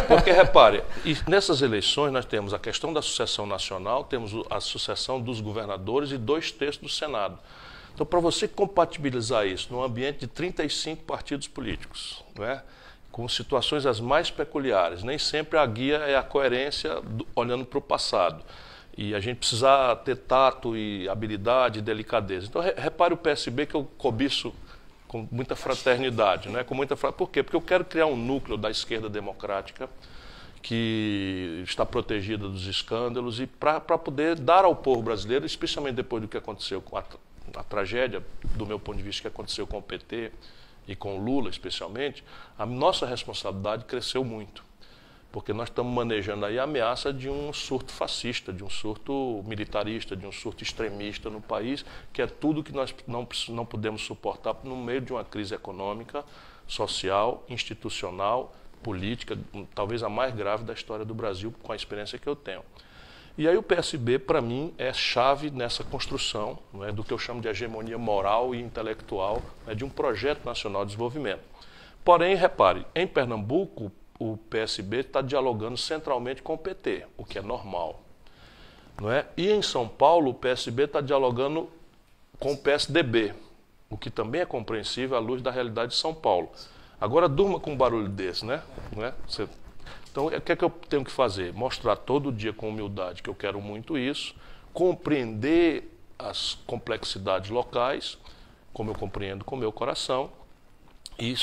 Porque, repare, nessas eleições nós temos a questão da sucessão nacional, temos a sucessão dos governadores e 2/3 do Senado. Então, para você compatibilizar isso num ambiente de 35 partidos políticos, não é? Com situações as mais peculiares, nem sempre a guia é a coerência olhando para o passado. E a gente precisa ter tato e habilidade e delicadeza. Então, repare o PSB que eu cobiço com muita fraternidade, né? Por quê? Porque eu quero criar um núcleo da esquerda democrática que está protegida dos escândalos e para poder dar ao povo brasileiro, especialmente depois do que aconteceu com a tragédia, do meu ponto de vista, que aconteceu com o PT e com o Lula especialmente, a nossa responsabilidade cresceu muito. Porque nós estamos manejando aí a ameaça de um surto fascista, de um surto militarista, de um surto extremista no país, que é tudo que nós não podemos suportar no meio de uma crise econômica, social, institucional, política, talvez a mais grave da história do Brasil, com a experiência que eu tenho. E aí o PSB, para mim, é chave nessa construção, não é, do que eu chamo de hegemonia moral e intelectual, né, de um projeto nacional de desenvolvimento. Porém, repare, em Pernambuco, o PSB está dialogando centralmente com o PT, o que é normal. Não é? E em São Paulo, o PSB está dialogando com o PSDB, o que também é compreensível à luz da realidade de São Paulo. Agora, durma com um barulho desse, né? Não é? Então, o que é que eu tenho que fazer? Mostrar todo dia com humildade que eu quero muito isso, compreender as complexidades locais, como eu compreendo com o meu coração, e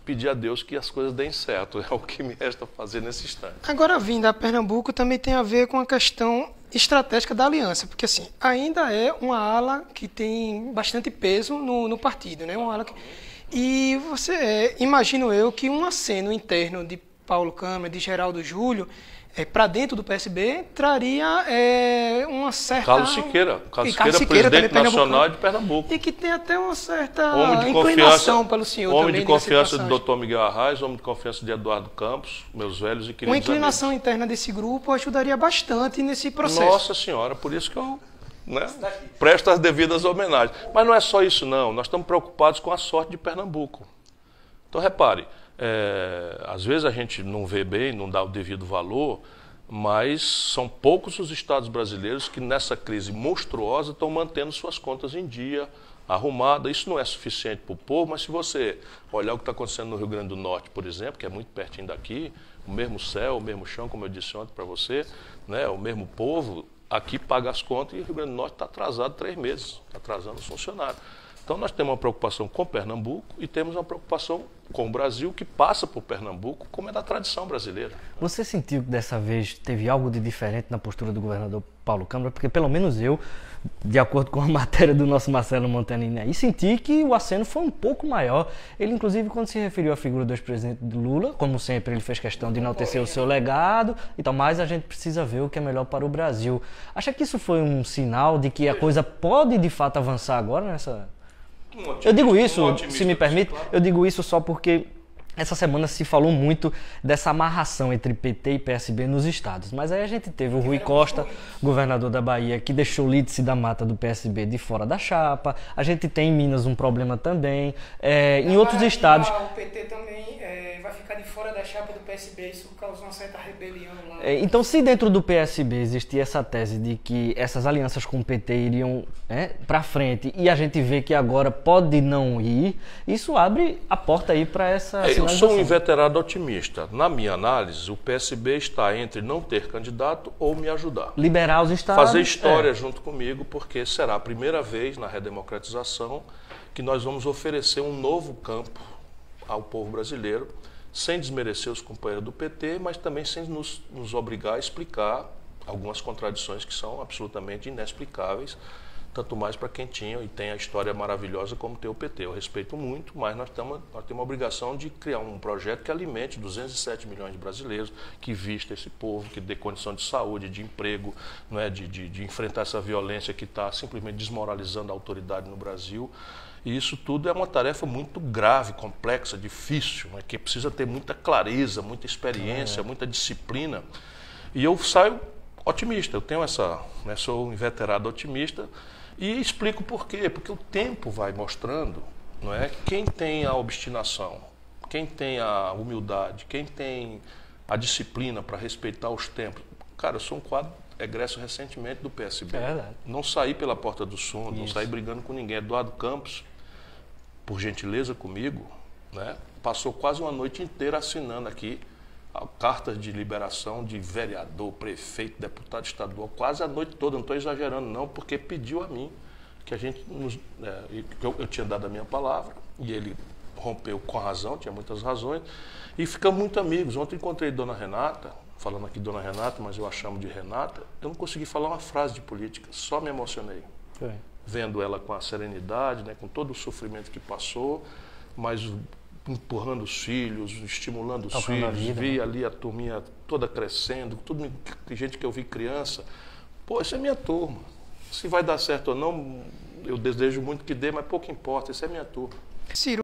pedir a Deus que as coisas deem certo. É o que me resta fazer nesse instante. Agora, a vinda a Pernambuco também tem a ver com a questão estratégica da aliança, porque assim, ainda é uma ala que tem bastante peso no partido, né? Uma ala que... E imagino eu que um aceno interno de Paulo Câmara, de Geraldo Júlio, para dentro do PSB, traria uma certa... Carlos Siqueira, presidente nacional de Pernambuco. E que tem até uma certa inclinação pelo senhor homem de confiança do Dr. Miguel Arraes, homem de confiança de Eduardo Campos, meus velhos e queridos amigos. Uma inclinação amigos. Interna desse grupo ajudaria bastante nesse processo. Nossa Senhora, por isso que eu presto as devidas homenagens. Mas não é só isso, não. Nós estamos preocupados com a sorte de Pernambuco. Então, repare, às vezes a gente não vê bem, não dá o devido valor, mas são poucos os estados brasileiros que nessa crise monstruosa estão mantendo suas contas em dia, arrumada. Isso não é suficiente para o povo, mas se você olhar o que está acontecendo no Rio Grande do Norte, por exemplo, que é muito pertinho daqui, o mesmo céu, o mesmo chão, como eu disse ontem para você, né, o mesmo povo, aqui paga as contas e o Rio Grande do Norte está atrasado 3 meses, está atrasando os funcionários. Então nós temos uma preocupação com Pernambuco e temos uma preocupação com o Brasil que passa por Pernambuco, como é da tradição brasileira. Você sentiu que dessa vez teve algo de diferente na postura do governador Paulo Câmara? Porque pelo menos eu, de acordo com a matéria do nosso Marcelo Montanini aí, senti que o aceno foi um pouco maior. Ele, inclusive, quando se referiu à figura do ex-presidente Lula, como sempre, ele fez questão de enaltecer o seu legado e tal, mas a gente precisa ver o que é melhor para o Brasil. Acha que isso foi um sinal de que a coisa pode, de fato, avançar agora nessa... Eu digo isso, se me permite, eu digo isso só porque essa semana se falou muito dessa amarração entre PT e PSB nos estados. Mas aí a gente teve o Rui Costa, governador da Bahia, que deixou Lídice da Mata do PSB de fora da chapa. A gente tem em Minas um problema também. Em outros estados... O PT também vai ficar de fora da chapa do PSB. Isso causou uma certa rebelião lá. Então, se dentro do PSB existia essa tese de que essas alianças com o PT iriam para frente e a gente vê que agora pode não ir, isso abre a porta aí para essa... Eu sou um inveterado otimista. Na minha análise, o PSB está entre não ter candidato ou me ajudar. Liberar os estados. Fazer história junto comigo, porque será a primeira vez na redemocratização que nós vamos oferecer um novo campo ao povo brasileiro, sem desmerecer os companheiros do PT, mas também sem nos obrigar a explicar algumas contradições que são absolutamente inexplicáveis, tanto mais para quem tinha e tem a história maravilhosa como tem o PT. Eu respeito muito, mas nós temos a obrigação de criar um projeto que alimente 207 milhões de brasileiros, que vista esse povo, que dê condição de saúde, de emprego, não é, de enfrentar essa violência que está simplesmente desmoralizando a autoridade no Brasil. E isso tudo é uma tarefa muito grave, complexa, difícil, né, que precisa ter muita clareza, muita experiência, muita disciplina. E eu saio otimista, eu tenho sou um inveterado otimista. E explico por quê, porque o tempo vai mostrando, não é? Quem tem a obstinação, quem tem a humildade, quem tem a disciplina para respeitar os tempos. Cara, eu sou um quadro egresso recentemente do PSB. É verdade. Não saí pela porta do fundo, não saí brigando com ninguém. Eduardo Campos, por gentileza comigo, né, passou quase uma noite inteira assinando aqui cartas de liberação de vereador, prefeito, deputado estadual, quase a noite toda, não estou exagerando não, porque pediu a mim que a gente, eu tinha dado a minha palavra, e ele rompeu com razão, tinha muitas razões, e ficamos muito amigos. Ontem encontrei Dona Renata, falando aqui Dona Renata, mas eu a chamo de Renata, eu não consegui falar uma frase de política, só me emocionei. Foi. Vendo ela com a serenidade, né, com todo o sofrimento que passou, mas empurrando os filhos, estimulando os filhos, vi ali a turminha toda crescendo, tudo, gente que eu vi criança. Pô, essa é minha turma. Se vai dar certo ou não, eu desejo muito que dê, mas pouco importa, essa é minha turma. Ciro,